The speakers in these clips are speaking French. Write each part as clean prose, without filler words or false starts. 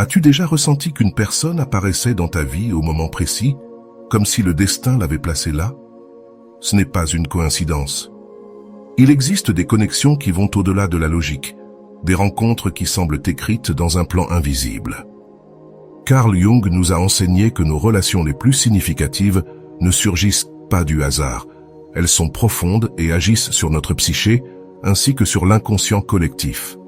As-tu déjà ressenti qu'une personne apparaissait dans ta vie au moment précis, comme si le destin l'avait placée là? Ce n'est pas une coïncidence. Il existe des connexions qui vont au-delà de la logique, des rencontres qui semblent écrites dans un plan invisible. Carl Jung nous a enseigné que nos relations les plus significatives ne surgissent pas du hasard. Elles sont profondes et agissent sur notre psyché, ainsi que sur l'inconscient collectif.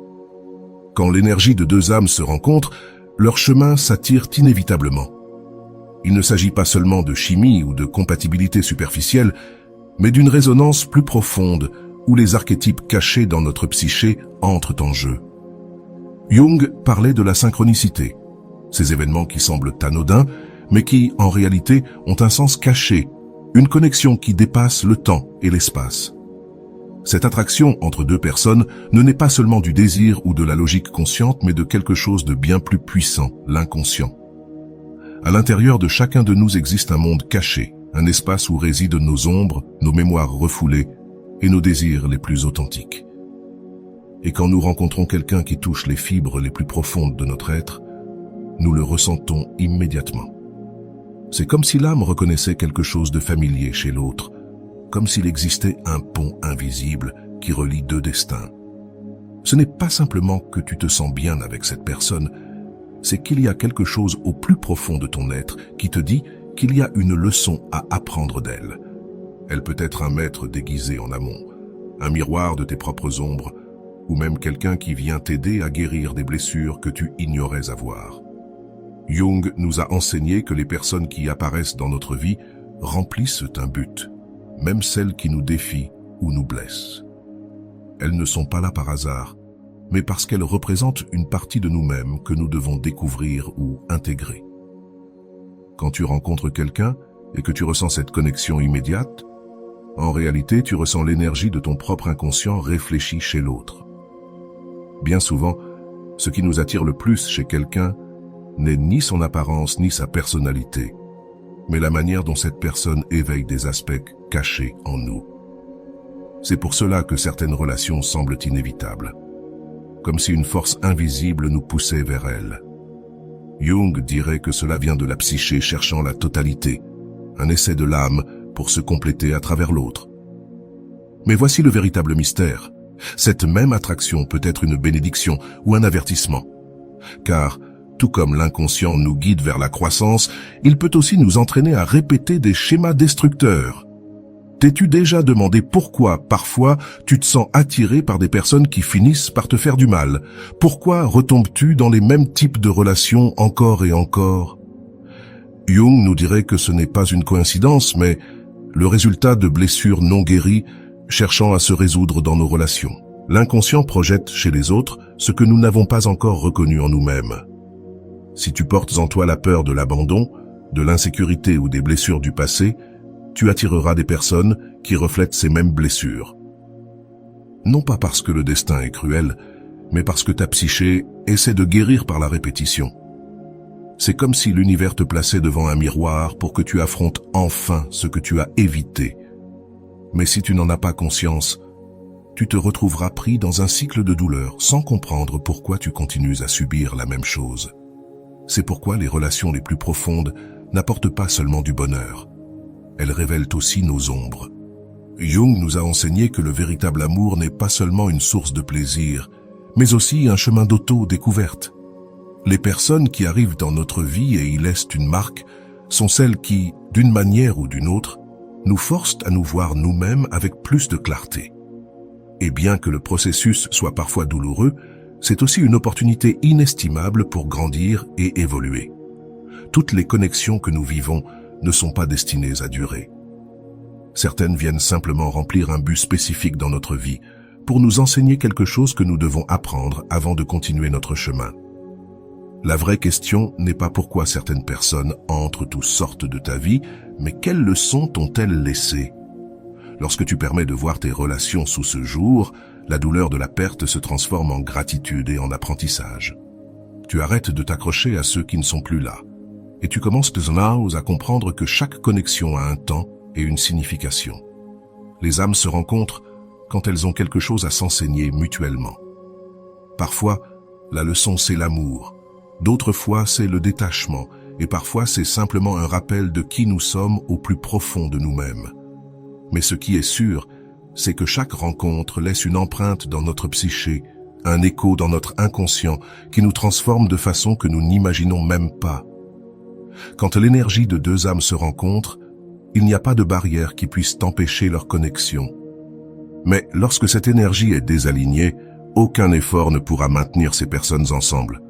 Quand l'énergie de deux âmes se rencontre, leurs chemins s'attirent inévitablement. Il ne s'agit pas seulement de chimie ou de compatibilité superficielle, mais d'une résonance plus profonde où les archétypes cachés dans notre psyché entrent en jeu. Jung parlait de la synchronicité, ces événements qui semblent anodins, mais qui, en réalité, ont un sens caché, une connexion qui dépasse le temps et l'espace. Cette attraction entre deux personnes ne naît pas seulement du désir ou de la logique consciente, mais de quelque chose de bien plus puissant, l'inconscient. À l'intérieur de chacun de nous existe un monde caché, un espace où résident nos ombres, nos mémoires refoulées et nos désirs les plus authentiques. Et quand nous rencontrons quelqu'un qui touche les fibres les plus profondes de notre être, nous le ressentons immédiatement. C'est comme si l'âme reconnaissait quelque chose de familier chez l'autre, comme s'il existait un pont invisible qui relie deux destins. Ce n'est pas simplement que tu te sens bien avec cette personne, c'est qu'il y a quelque chose au plus profond de ton être qui te dit qu'il y a une leçon à apprendre d'elle. Elle peut être un maître déguisé en amont, un miroir de tes propres ombres, ou même quelqu'un qui vient t'aider à guérir des blessures que tu ignorais avoir. Jung nous a enseigné que les personnes qui apparaissent dans notre vie remplissent un but, même celles qui nous défient ou nous blessent. Elles ne sont pas là par hasard, mais parce qu'elles représentent une partie de nous-mêmes que nous devons découvrir ou intégrer. Quand tu rencontres quelqu'un et que tu ressens cette connexion immédiate, en réalité, tu ressens l'énergie de ton propre inconscient réfléchi chez l'autre. Bien souvent, ce qui nous attire le plus chez quelqu'un n'est ni son apparence ni sa personnalité, mais la manière dont cette personne éveille des aspects cachés en nous. C'est pour cela que certaines relations semblent inévitables, comme si une force invisible nous poussait vers elles. Jung dirait que cela vient de la psyché cherchant la totalité, un essai de l'âme pour se compléter à travers l'autre. Mais voici le véritable mystère. Cette même attraction peut être une bénédiction ou un avertissement. Car, tout comme l'inconscient nous guide vers la croissance, il peut aussi nous entraîner à répéter des schémas destructeurs. T'es-tu déjà demandé pourquoi, parfois, tu te sens attiré par des personnes qui finissent par te faire du mal? Pourquoi retombes-tu dans les mêmes types de relations encore et encore? Jung nous dirait que ce n'est pas une coïncidence, mais le résultat de blessures non guéries cherchant à se résoudre dans nos relations. L'inconscient projette chez les autres ce que nous n'avons pas encore reconnu en nous-mêmes. Si tu portes en toi la peur de l'abandon, de l'insécurité ou des blessures du passé, tu attireras des personnes qui reflètent ces mêmes blessures. Non pas parce que le destin est cruel, mais parce que ta psyché essaie de guérir par la répétition. C'est comme si l'univers te plaçait devant un miroir pour que tu affrontes enfin ce que tu as évité. Mais si tu n'en as pas conscience, tu te retrouveras pris dans un cycle de douleur sans comprendre pourquoi tu continues à subir la même chose. C'est pourquoi les relations les plus profondes n'apportent pas seulement du bonheur. Elles révèlent aussi nos ombres. Jung nous a enseigné que le véritable amour n'est pas seulement une source de plaisir, mais aussi un chemin d'auto-découverte. Les personnes qui arrivent dans notre vie et y laissent une marque sont celles qui, d'une manière ou d'une autre, nous forcent à nous voir nous-mêmes avec plus de clarté. Et bien que le processus soit parfois douloureux, c'est aussi une opportunité inestimable pour grandir et évoluer. Toutes les connexions que nous vivons ne sont pas destinées à durer. Certaines viennent simplement remplir un but spécifique dans notre vie, pour nous enseigner quelque chose que nous devons apprendre avant de continuer notre chemin. La vraie question n'est pas pourquoi certaines personnes entrent ou sortent de ta vie, mais quelles leçons t'ont-elles laissées? Lorsque tu permets de voir tes relations sous ce jour, la douleur de la perte se transforme en gratitude et en apprentissage. Tu arrêtes de t'accrocher à ceux qui ne sont plus là, et tu commences à comprendre que chaque connexion a un temps et une signification. Les âmes se rencontrent quand elles ont quelque chose à s'enseigner mutuellement. Parfois, la leçon c'est l'amour, D'autres fois, c'est le détachement, et parfois c'est simplement un rappel de qui nous sommes au plus profond de nous-mêmes. Mais ce qui est sûr, c'est que chaque rencontre laisse une empreinte dans notre psyché, un écho dans notre inconscient qui nous transforme de façon que nous n'imaginons même pas. Quand l'énergie de deux âmes se rencontre, il n'y a pas de barrière qui puisse empêcher leur connexion. Mais lorsque cette énergie est désalignée, aucun effort ne pourra maintenir ces personnes ensemble.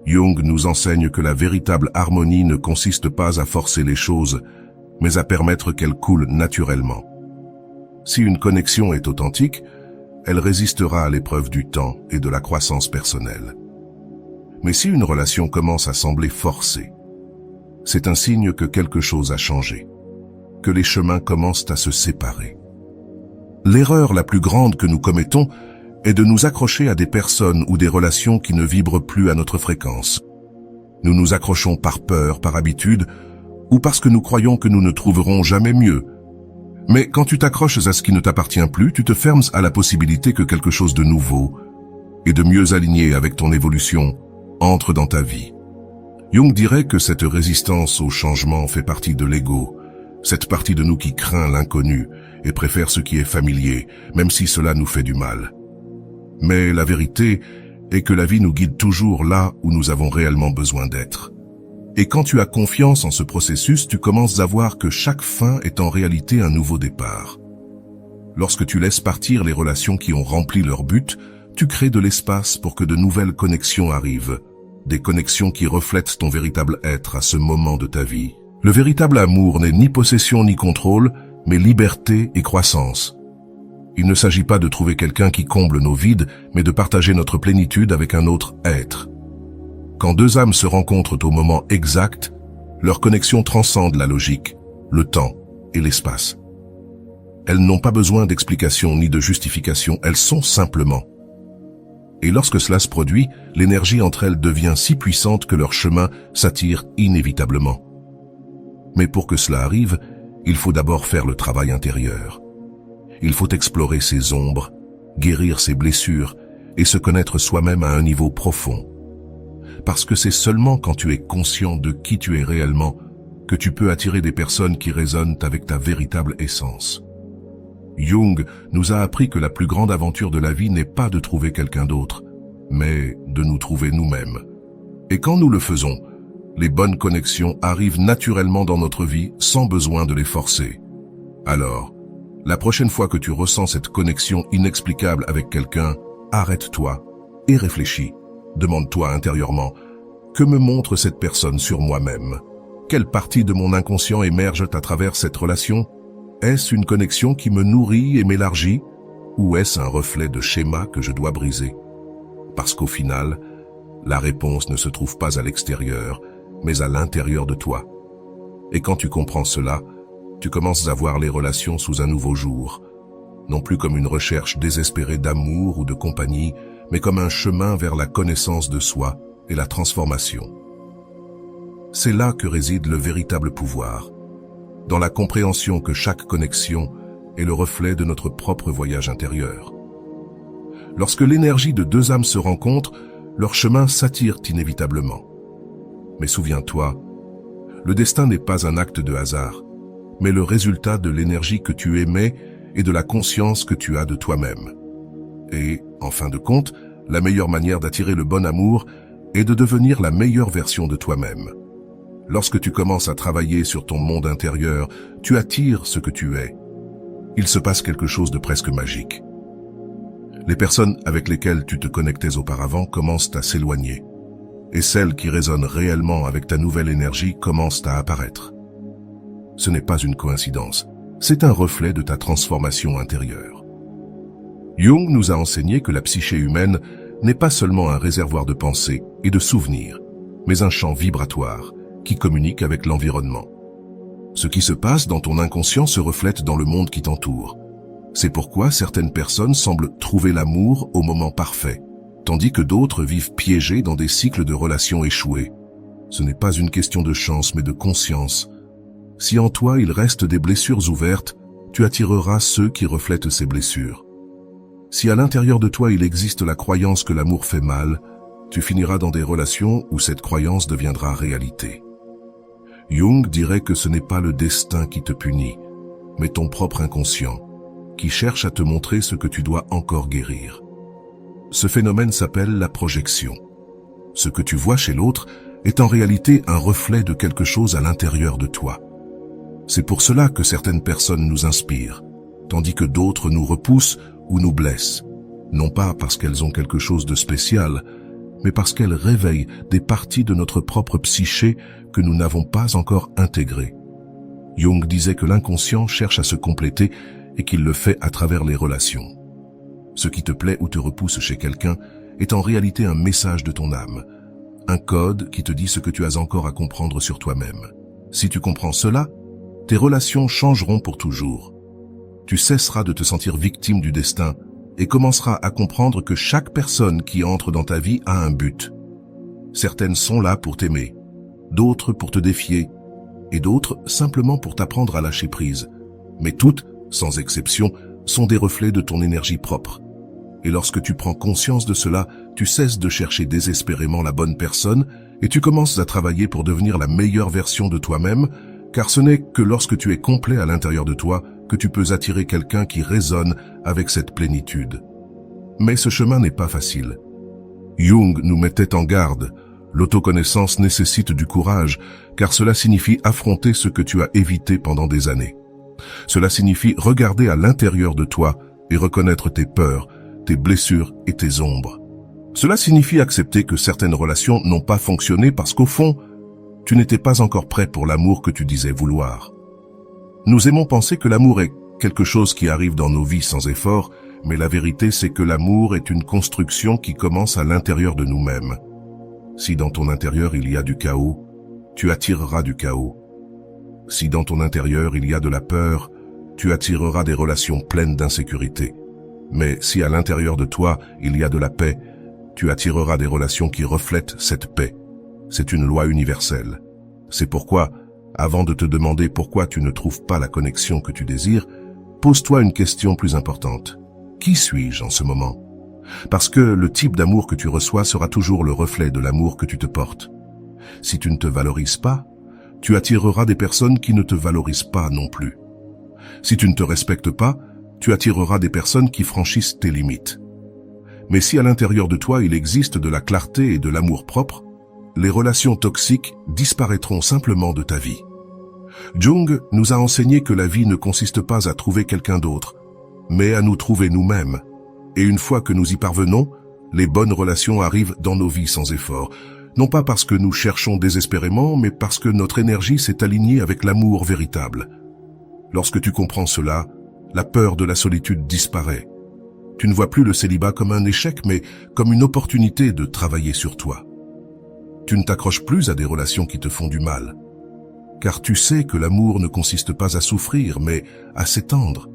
Jung nous enseigne que la véritable harmonie ne consiste pas à forcer les choses, mais à permettre qu'elles coulent naturellement. Si une connexion est authentique, elle résistera à l'épreuve du temps et de la croissance personnelle. Mais si une relation commence à sembler forcée, c'est un signe que quelque chose a changé, que les chemins commencent à se séparer. L'erreur la plus grande que nous commettons est de nous accrocher à des personnes ou des relations qui ne vibrent plus à notre fréquence. Nous nous accrochons par peur, par habitude, ou parce que nous croyons que nous ne trouverons jamais mieux. Mais quand tu t'accroches à ce qui ne t'appartient plus, tu te fermes à la possibilité que quelque chose de nouveau et de mieux aligné avec ton évolution entre dans ta vie. Jung dirait que cette résistance au changement fait partie de l'ego, cette partie de nous qui craint l'inconnu et préfère ce qui est familier, même si cela nous fait du mal. Mais la vérité est que la vie nous guide toujours là où nous avons réellement besoin d'être. Et quand tu as confiance en ce processus, tu commences à voir que chaque fin est en réalité un nouveau départ. Lorsque tu laisses partir les relations qui ont rempli leur but, tu crées de l'espace pour que de nouvelles connexions arrivent, des connexions qui reflètent ton véritable être à ce moment de ta vie. Le véritable amour n'est ni possession ni contrôle, mais liberté et croissance. Il ne s'agit pas de trouver quelqu'un qui comble nos vides, mais de partager notre plénitude avec un autre être. Quand deux âmes se rencontrent au moment exact, leur connexion transcende la logique, le temps et l'espace. Elles n'ont pas besoin d'explication ni de justification, elles sont simplement. Et lorsque cela se produit, l'énergie entre elles devient si puissante que leur chemin s'attire inévitablement. Mais pour que cela arrive, il faut d'abord faire le travail intérieur. Il faut explorer ses ombres, guérir ses blessures et se connaître soi-même à un niveau profond. Parce que c'est seulement quand tu es conscient de qui tu es réellement que tu peux attirer des personnes qui résonnent avec ta véritable essence. Jung nous a appris que la plus grande aventure de la vie n'est pas de trouver quelqu'un d'autre, mais de nous trouver nous-mêmes. Et quand nous le faisons, les bonnes connexions arrivent naturellement dans notre vie sans besoin de les forcer. Alors, la prochaine fois que tu ressens cette connexion inexplicable avec quelqu'un, arrête-toi et réfléchis. Demande-toi intérieurement, que me montre cette personne sur moi-même? Quelle partie de mon inconscient émerge à travers cette relation? Est-ce une connexion qui me nourrit et m'élargit? Ou est-ce un reflet de schéma que je dois briser? Parce qu'au final, la réponse ne se trouve pas à l'extérieur, mais à l'intérieur de toi. Et quand tu comprends cela, tu commences à voir les relations sous un nouveau jour, non plus comme une recherche désespérée d'amour ou de compagnie, mais comme un chemin vers la connaissance de soi et la transformation. C'est là que réside le véritable pouvoir, dans la compréhension que chaque connexion est le reflet de notre propre voyage intérieur. Lorsque l'énergie de deux âmes se rencontrent, leurs chemins s'attirent inévitablement. Mais souviens-toi, le destin n'est pas un acte de hasard, mais le résultat de l'énergie que tu émets et de la conscience que tu as de toi-même. Et, en fin de compte, la meilleure manière d'attirer le bon amour est de devenir la meilleure version de toi-même. Lorsque tu commences à travailler sur ton monde intérieur, tu attires ce que tu es. Il se passe quelque chose de presque magique. Les personnes avec lesquelles tu te connectais auparavant commencent à s'éloigner, et celles qui résonnent réellement avec ta nouvelle énergie commencent à apparaître. Ce n'est pas une coïncidence, c'est un reflet de ta transformation intérieure. Jung nous a enseigné que la psyché humaine n'est pas seulement un réservoir de pensées et de souvenirs, mais un champ vibratoire qui communique avec l'environnement. Ce qui se passe dans ton inconscient se reflète dans le monde qui t'entoure. C'est pourquoi certaines personnes semblent trouver l'amour au moment parfait, tandis que d'autres vivent piégées dans des cycles de relations échouées. Ce n'est pas une question de chance mais de conscience. Si en toi il reste des blessures ouvertes, tu attireras ceux qui reflètent ces blessures. Si à l'intérieur de toi il existe la croyance que l'amour fait mal, tu finiras dans des relations où cette croyance deviendra réalité. Jung dirait que ce n'est pas le destin qui te punit, mais ton propre inconscient, qui cherche à te montrer ce que tu dois encore guérir. Ce phénomène s'appelle la projection. Ce que tu vois chez l'autre est en réalité un reflet de quelque chose à l'intérieur de toi. C'est pour cela que certaines personnes nous inspirent, tandis que d'autres nous repoussent ou nous blessent, non pas parce qu'elles ont quelque chose de spécial, mais parce qu'elles réveillent des parties de notre propre psyché que nous n'avons pas encore intégrées. Jung disait que l'inconscient cherche à se compléter et qu'il le fait à travers les relations. Ce qui te plaît ou te repousse chez quelqu'un est en réalité un message de ton âme, un code qui te dit ce que tu as encore à comprendre sur toi-même. Si tu comprends cela, tes relations changeront pour toujours. Tu cesseras de te sentir victime du destin et commenceras à comprendre que chaque personne qui entre dans ta vie a un but. Certaines sont là pour t'aimer, d'autres pour te défier, et d'autres simplement pour t'apprendre à lâcher prise. Mais toutes, sans exception, sont des reflets de ton énergie propre. Et lorsque tu prends conscience de cela, tu cesses de chercher désespérément la bonne personne et tu commences à travailler pour devenir la meilleure version de toi-même, car ce n'est que lorsque tu es complet à l'intérieur de toi que tu peux attirer quelqu'un qui résonne avec cette plénitude. Mais ce chemin n'est pas facile. Jung nous mettait en garde. L'autoconnaissance nécessite du courage, car cela signifie affronter ce que tu as évité pendant des années. Cela signifie regarder à l'intérieur de toi et reconnaître tes peurs, tes blessures et tes ombres. Cela signifie accepter que certaines relations n'ont pas fonctionné parce qu'au fond, tu n'étais pas encore prêt pour l'amour que tu disais vouloir. Nous aimons penser que l'amour est quelque chose qui arrive dans nos vies sans effort, mais la vérité c'est que l'amour est une construction qui commence à l'intérieur de nous-mêmes. Si dans ton intérieur il y a du chaos, tu attireras du chaos. Si dans ton intérieur il y a de la peur, tu attireras des relations pleines d'insécurité. Mais si à l'intérieur de toi il y a de la paix, tu attireras des relations qui reflètent cette paix. C'est une loi universelle. C'est pourquoi, avant de te demander pourquoi tu ne trouves pas la connexion que tu désires, pose-toi une question plus importante. Qui suis-je en ce moment? Parce que le type d'amour que tu reçois sera toujours le reflet de l'amour que tu te portes. Si tu ne te valorises pas, tu attireras des personnes qui ne te valorisent pas non plus. Si tu ne te respectes pas, tu attireras des personnes qui franchissent tes limites. Mais si à l'intérieur de toi il existe de la clarté et de l'amour propre, les relations toxiques disparaîtront simplement de ta vie. Jung nous a enseigné que la vie ne consiste pas à trouver quelqu'un d'autre, mais à nous trouver nous-mêmes. Et une fois que nous y parvenons, les bonnes relations arrivent dans nos vies sans effort. Non pas parce que nous cherchons désespérément, mais parce que notre énergie s'est alignée avec l'amour véritable. Lorsque tu comprends cela, la peur de la solitude disparaît. Tu ne vois plus le célibat comme un échec, mais comme une opportunité de travailler sur toi. Tu ne t'accroches plus à des relations qui te font du mal, car tu sais que l'amour ne consiste pas à souffrir, mais à s'étendre.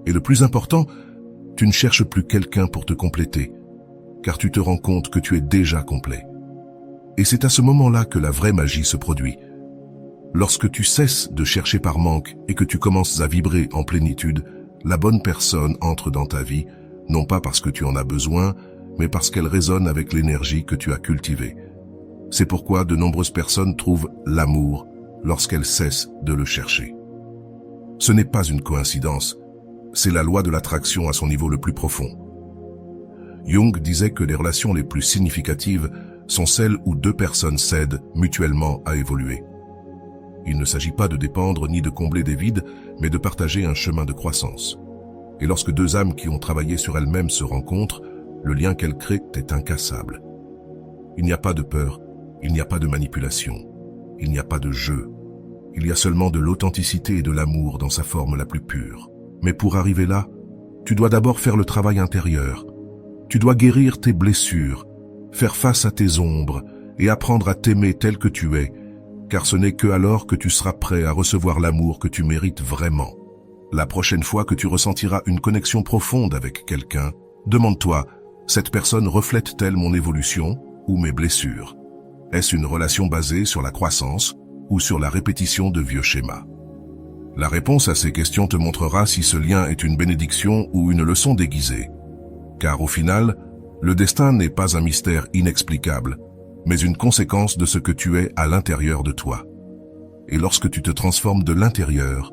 Et le plus important, tu ne cherches plus quelqu'un pour te compléter, car tu te rends compte que tu es déjà complet. Et c'est à ce moment-là que la vraie magie se produit. Lorsque tu cesses de chercher par manque et que tu commences à vibrer en plénitude, la bonne personne entre dans ta vie, non pas parce que tu en as besoin, mais parce qu'elle résonne avec l'énergie que tu as cultivée. C'est pourquoi de nombreuses personnes trouvent l'amour lorsqu'elles cessent de le chercher. Ce n'est pas une coïncidence, c'est la loi de l'attraction à son niveau le plus profond. Jung disait que les relations les plus significatives sont celles où deux personnes s'aident mutuellement à évoluer. Il ne s'agit pas de dépendre ni de combler des vides, mais de partager un chemin de croissance. Et lorsque deux âmes qui ont travaillé sur elles-mêmes se rencontrent, le lien qu'elles créent est incassable. Il n'y a pas de peur, il n'y a pas de manipulation, il n'y a pas de jeu. Il y a seulement de l'authenticité et de l'amour dans sa forme la plus pure. Mais pour arriver là, tu dois d'abord faire le travail intérieur. Tu dois guérir tes blessures, faire face à tes ombres et apprendre à t'aimer tel que tu es, car ce n'est que alors que tu seras prêt à recevoir l'amour que tu mérites vraiment. La prochaine fois que tu ressentiras une connexion profonde avec quelqu'un, demande-toi, cette personne reflète-t-elle mon évolution ou mes blessures? Est-ce une relation basée sur la croissance ou sur la répétition de vieux schémas? La réponse à ces questions te montrera si ce lien est une bénédiction ou une leçon déguisée. Car au final, Le destin n'est pas un mystère inexplicable, mais une conséquence de ce que tu es à l'intérieur de toi. Et lorsque tu te transformes de l'intérieur,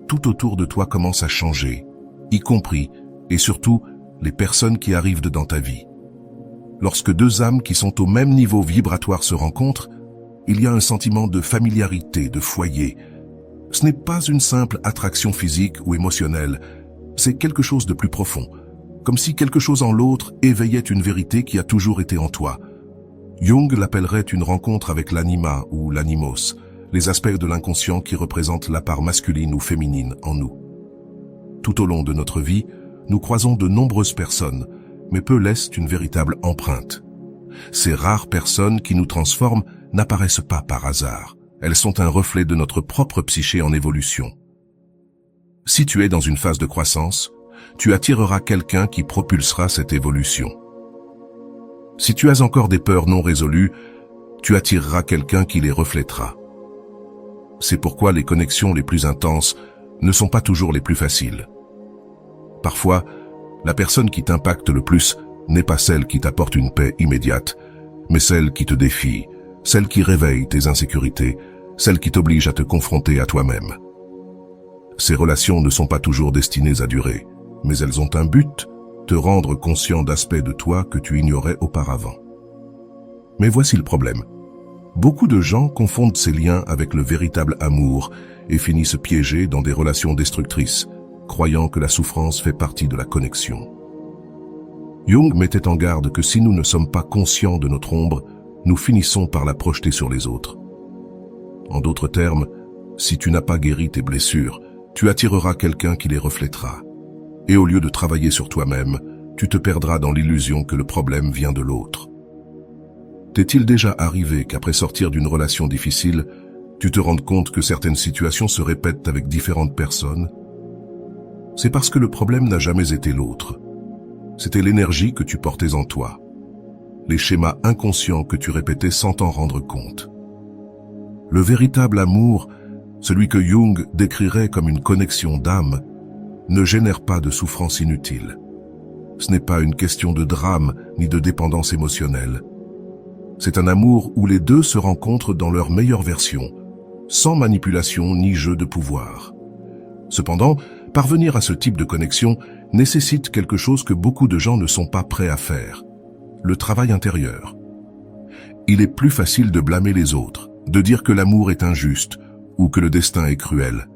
tout autour de toi commence à changer, y compris, et surtout, les personnes qui arrivent dans ta vie. Lorsque deux âmes qui sont au même niveau vibratoire se rencontrent, il y a un sentiment de familiarité, de foyer. Ce n'est pas une simple attraction physique ou émotionnelle, c'est quelque chose de plus profond, comme si quelque chose en l'autre éveillait une vérité qui a toujours été en toi. Jung l'appellerait une rencontre avec l'anima ou l'animos, les aspects de l'inconscient qui représentent la part masculine ou féminine en nous. Tout au long de notre vie, nous croisons de nombreuses personnes, mais peu laissent une véritable empreinte. Ces rares personnes qui nous transforment n'apparaissent pas par hasard. Elles sont un reflet de notre propre psyché en évolution. Si tu es dans une phase de croissance, tu attireras quelqu'un qui propulsera cette évolution. Si tu as encore des peurs non résolues, tu attireras quelqu'un qui les reflètera. C'est pourquoi les connexions les plus intenses ne sont pas toujours les plus faciles. Parfois, la personne qui t'impacte le plus n'est pas celle qui t'apporte une paix immédiate, mais celle qui te défie, celle qui réveille tes insécurités, celle qui t'oblige à te confronter à toi-même. Ces relations ne sont pas toujours destinées à durer, mais elles ont un but, te rendre conscient d'aspects de toi que tu ignorais auparavant. Mais voici le problème. Beaucoup de gens confondent ces liens avec le véritable amour et finissent piégés dans des relations destructrices, croyant que la souffrance fait partie de la connexion. Jung mettait en garde que si nous ne sommes pas conscients de notre ombre, nous finissons par la projeter sur les autres. En d'autres termes, si tu n'as pas guéri tes blessures, tu attireras quelqu'un qui les reflètera. Et au lieu de travailler sur toi-même, tu te perdras dans l'illusion que le problème vient de l'autre. T'est-il déjà arrivé qu'après sortir d'une relation difficile, tu te rendes compte que certaines situations se répètent avec différentes personnes? C'est parce que le problème n'a jamais été l'autre. C'était l'énergie que tu portais en toi, les schémas inconscients que tu répétais sans t'en rendre compte. Le véritable amour, celui que Jung décrirait comme une connexion d'âme, ne génère pas de souffrance inutile. Ce n'est pas une question de drame ni de dépendance émotionnelle. C'est un amour où les deux se rencontrent dans leur meilleure version, sans manipulation ni jeu de pouvoir. Cependant, parvenir à ce type de connexion nécessite quelque chose que beaucoup de gens ne sont pas prêts à faire, le travail intérieur. Il est plus facile de blâmer les autres, de dire que l'amour est injuste ou que le destin est cruel.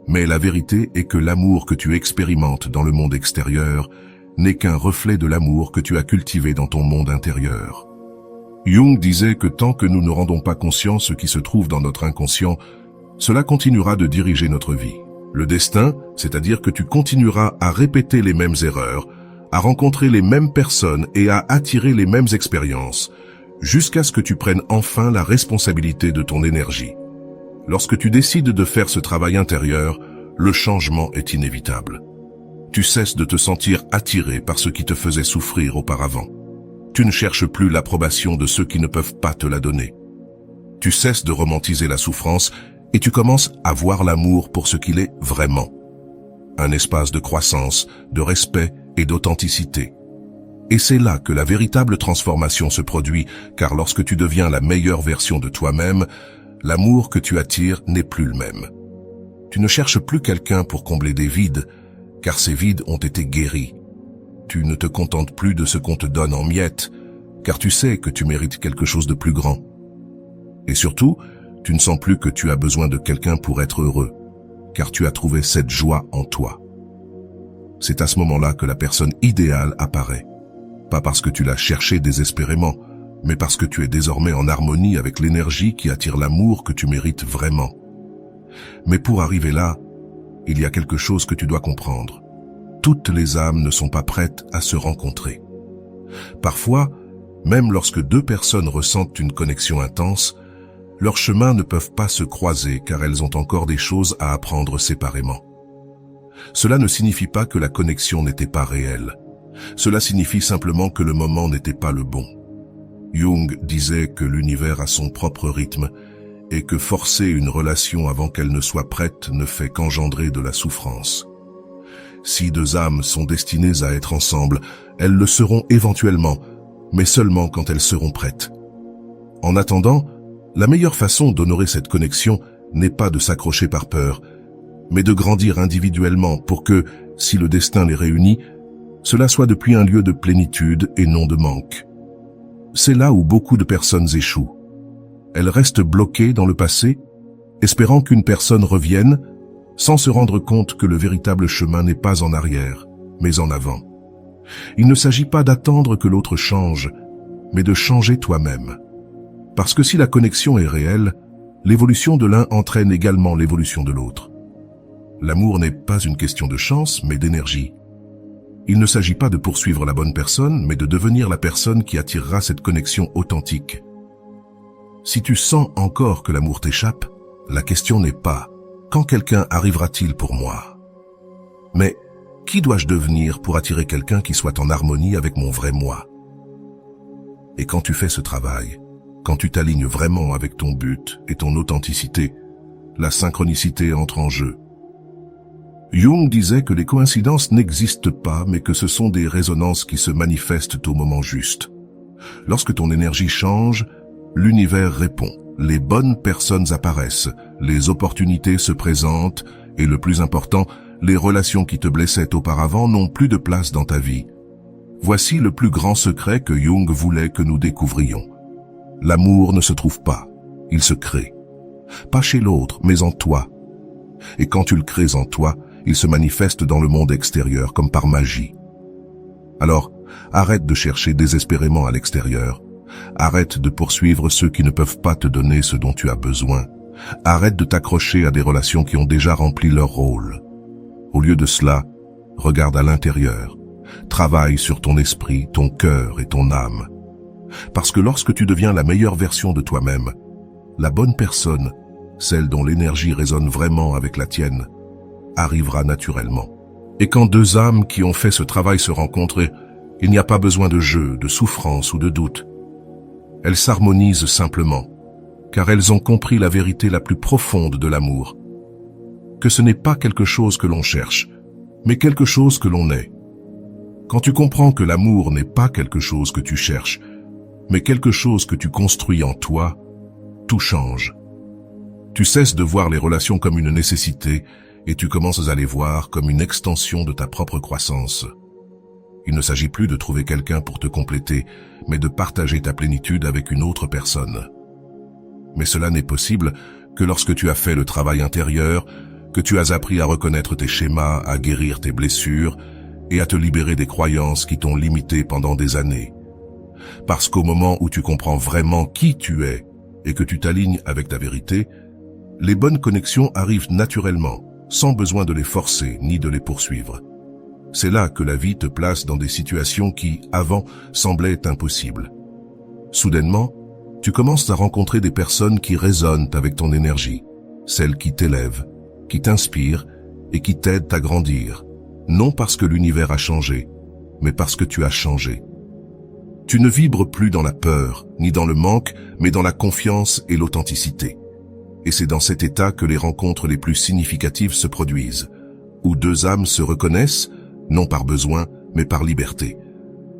Mais la vérité est que l'amour que tu expérimentes dans le monde extérieur n'est qu'un reflet de l'amour que tu as cultivé dans ton monde intérieur. Jung disait que tant que nous ne rendons pas conscient ce qui se trouve dans notre inconscient, cela continuera de diriger notre vie. Le destin, c'est-à-dire que tu continueras à répéter les mêmes erreurs, à rencontrer les mêmes personnes et à attirer les mêmes expériences, jusqu'à ce que tu prennes enfin la responsabilité de ton énergie. Lorsque tu décides de faire ce travail intérieur, le changement est inévitable. Tu cesses de te sentir attiré par ce qui te faisait souffrir auparavant. Tu ne cherches plus l'approbation de ceux qui ne peuvent pas te la donner. Tu cesses de romantiser la souffrance et tu commences à voir l'amour pour ce qu'il est vraiment. Un espace de croissance, de respect et d'authenticité. Et c'est là que la véritable transformation se produit, car lorsque tu deviens la meilleure version de toi-même, l'amour que tu attires n'est plus le même. Tu ne cherches plus quelqu'un pour combler des vides, car ces vides ont été guéris. Tu ne te contentes plus de ce qu'on te donne en miettes, car tu sais que tu mérites quelque chose de plus grand. Et surtout, tu ne sens plus que tu as besoin de quelqu'un pour être heureux, car tu as trouvé cette joie en toi. C'est à ce moment-là que la personne idéale apparaît. Pas parce que tu l'as cherchée désespérément, mais parce que tu es désormais en harmonie avec l'énergie qui attire l'amour que tu mérites vraiment. Mais pour arriver là, il y a quelque chose que tu dois comprendre. Toutes les âmes ne sont pas prêtes à se rencontrer. Parfois, même lorsque deux personnes ressentent une connexion intense, leurs chemins ne peuvent pas se croiser car elles ont encore des choses à apprendre séparément. Cela ne signifie pas que la connexion n'était pas réelle. Cela signifie simplement que le moment n'était pas le bon. Jung disait que l'univers a son propre rythme et que forcer une relation avant qu'elle ne soit prête ne fait qu'engendrer de la souffrance. Si deux âmes sont destinées à être ensemble, elles le seront éventuellement, mais seulement quand elles seront prêtes. En attendant, la meilleure façon d'honorer cette connexion n'est pas de s'accrocher par peur, mais de grandir individuellement pour que, si le destin les réunit, cela soit depuis un lieu de plénitude et non de manque. C'est là où beaucoup de personnes échouent. Elles restent bloquées dans le passé, espérant qu'une personne revienne, sans se rendre compte que le véritable chemin n'est pas en arrière, mais en avant. Il ne s'agit pas d'attendre que l'autre change, mais de changer toi-même. Parce que si la connexion est réelle, l'évolution de l'un entraîne également l'évolution de l'autre. L'amour n'est pas une question de chance, mais d'énergie. Il ne s'agit pas de poursuivre la bonne personne, mais de devenir la personne qui attirera cette connexion authentique. Si tu sens encore que l'amour t'échappe, la question n'est pas « quand quelqu'un arrivera-t-il pour moi ?» mais « qui dois-je devenir pour attirer quelqu'un qui soit en harmonie avec mon vrai moi ?» Et quand tu fais ce travail, quand tu t'alignes vraiment avec ton but et ton authenticité, la synchronicité entre en jeu. Jung disait que les coïncidences n'existent pas, mais que ce sont des résonances qui se manifestent au moment juste. Lorsque ton énergie change, l'univers répond. Les bonnes personnes apparaissent, les opportunités se présentent, et le plus important, les relations qui te blessaient auparavant n'ont plus de place dans ta vie. Voici le plus grand secret que Jung voulait que nous découvrions. L'amour ne se trouve pas, il se crée. Pas chez l'autre, mais en toi. Et quand tu le crées en toi, il se manifeste dans le monde extérieur comme par magie. Alors, arrête de chercher désespérément à l'extérieur. Arrête de poursuivre ceux qui ne peuvent pas te donner ce dont tu as besoin. Arrête de t'accrocher à des relations qui ont déjà rempli leur rôle. Au lieu de cela, regarde à l'intérieur. Travaille sur ton esprit, ton cœur et ton âme. Parce que lorsque tu deviens la meilleure version de toi-même, la bonne personne, celle dont l'énergie résonne vraiment avec la tienne, arrivera naturellement. Et quand deux âmes qui ont fait ce travail se rencontrent, il n'y a pas besoin de jeu, de souffrance ou de doute. Elles s'harmonisent simplement, car elles ont compris la vérité la plus profonde de l'amour, que ce n'est pas quelque chose que l'on cherche, mais quelque chose que l'on est. Quand tu comprends que l'amour n'est pas quelque chose que tu cherches, mais quelque chose que tu construis en toi, tout change. Tu cesses de voir les relations comme une nécessité et tu commences à les voir comme une extension de ta propre croissance. Il ne s'agit plus de trouver quelqu'un pour te compléter, mais de partager ta plénitude avec une autre personne. Mais cela n'est possible que lorsque tu as fait le travail intérieur, que tu as appris à reconnaître tes schémas, à guérir tes blessures et à te libérer des croyances qui t'ont limité pendant des années. Parce qu'au moment où tu comprends vraiment qui tu es et que tu t'alignes avec ta vérité, les bonnes connexions arrivent naturellement, sans besoin de les forcer ni de les poursuivre. C'est là que la vie te place dans des situations qui, avant, semblaient impossibles. Soudainement, tu commences à rencontrer des personnes qui résonnent avec ton énergie, celles qui t'élèvent, qui t'inspirent et qui t'aident à grandir, non parce que l'univers a changé, mais parce que tu as changé. Tu ne vibres plus dans la peur, ni dans le manque, mais dans la confiance et l'authenticité. Et c'est dans cet état que les rencontres les plus significatives se produisent, où deux âmes se reconnaissent, non par besoin, mais par liberté.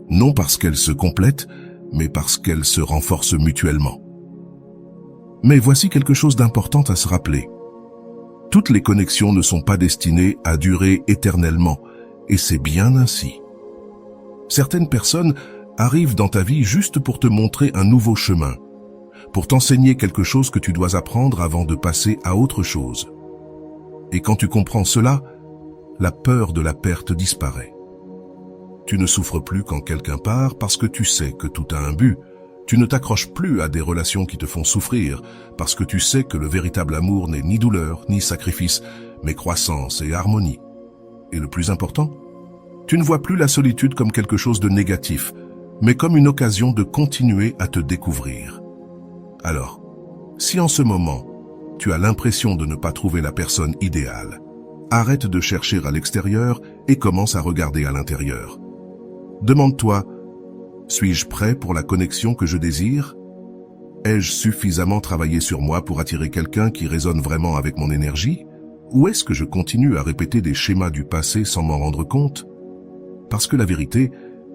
Non parce qu'elles se complètent, mais parce qu'elles se renforcent mutuellement. Mais voici quelque chose d'important à se rappeler. Toutes les connexions ne sont pas destinées à durer éternellement, et c'est bien ainsi. Certaines personnes arrivent dans ta vie juste pour te montrer un nouveau chemin, pour t'enseigner quelque chose que tu dois apprendre avant de passer à autre chose. Et quand tu comprends cela, la peur de la perte disparaît. Tu ne souffres plus quand quelqu'un part parce que tu sais que tout a un but. Tu ne t'accroches plus à des relations qui te font souffrir parce que tu sais que le véritable amour n'est ni douleur, ni sacrifice, mais croissance et harmonie. Et le plus important, tu ne vois plus la solitude comme quelque chose de négatif, mais comme une occasion de continuer à te découvrir. Alors, si en ce moment, tu as l'impression de ne pas trouver la personne idéale, arrête de chercher à l'extérieur et commence à regarder à l'intérieur. Demande-toi, suis-je prêt pour la connexion que je désire? Ai-je suffisamment travaillé sur moi pour attirer quelqu'un qui résonne vraiment avec mon énergie? Ou est-ce que je continue à répéter des schémas du passé sans m'en rendre compte? Parce que la vérité,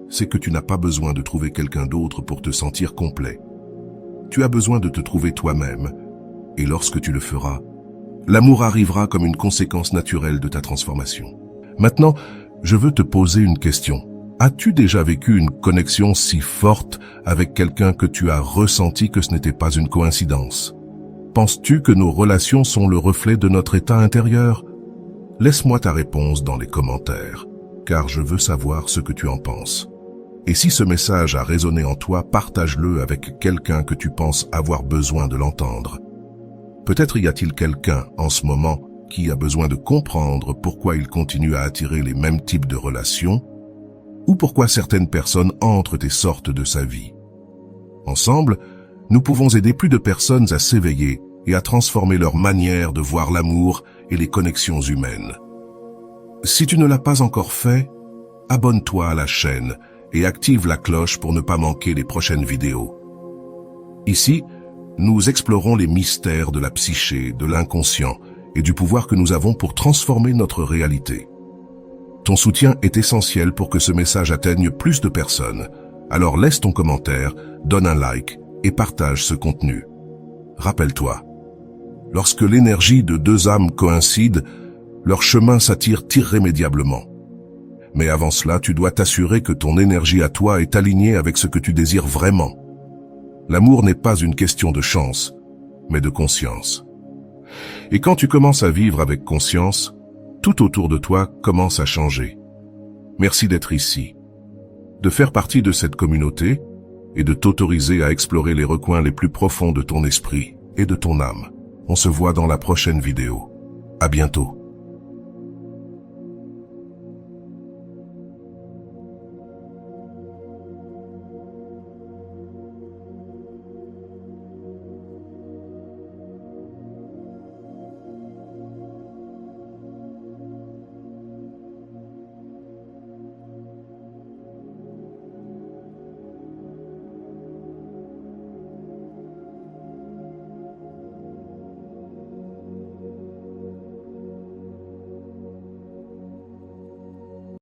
c'est que tu n'as pas besoin de trouver quelqu'un d'autre pour te sentir complet. Tu as besoin de te trouver toi-même, et lorsque tu le feras, l'amour arrivera comme une conséquence naturelle de ta transformation. Maintenant, je veux te poser une question. As-tu déjà vécu une connexion si forte avec quelqu'un que tu as ressenti que ce n'était pas une coïncidence? Penses-tu que nos relations sont le reflet de notre état intérieur? Laisse-moi ta réponse dans les commentaires, car je veux savoir ce que tu en penses. Et si ce message a résonné en toi, partage-le avec quelqu'un que tu penses avoir besoin de l'entendre. Peut-être y a-t-il quelqu'un en ce moment qui a besoin de comprendre pourquoi il continue à attirer les mêmes types de relations ou pourquoi certaines personnes entrent et sortent de sa vie. Ensemble, nous pouvons aider plus de personnes à s'éveiller et à transformer leur manière de voir l'amour et les connexions humaines. Si tu ne l'as pas encore fait, abonne-toi à la chaîne et active la cloche pour ne pas manquer les prochaines vidéos. Ici, nous explorons les mystères de la psyché, de l'inconscient et du pouvoir que nous avons pour transformer notre réalité. Ton soutien est essentiel pour que ce message atteigne plus de personnes. Alors laisse ton commentaire, donne un like et partage ce contenu. Rappelle-toi, lorsque l'énergie de deux âmes coïncide, leur chemin s'attire irrémédiablement. Mais avant cela, tu dois t'assurer que ton énergie à toi est alignée avec ce que tu désires vraiment. L'amour n'est pas une question de chance, mais de conscience. Et quand tu commences à vivre avec conscience, tout autour de toi commence à changer. Merci d'être ici, de faire partie de cette communauté et de t'autoriser à explorer les recoins les plus profonds de ton esprit et de ton âme. On se voit dans la prochaine vidéo. À bientôt.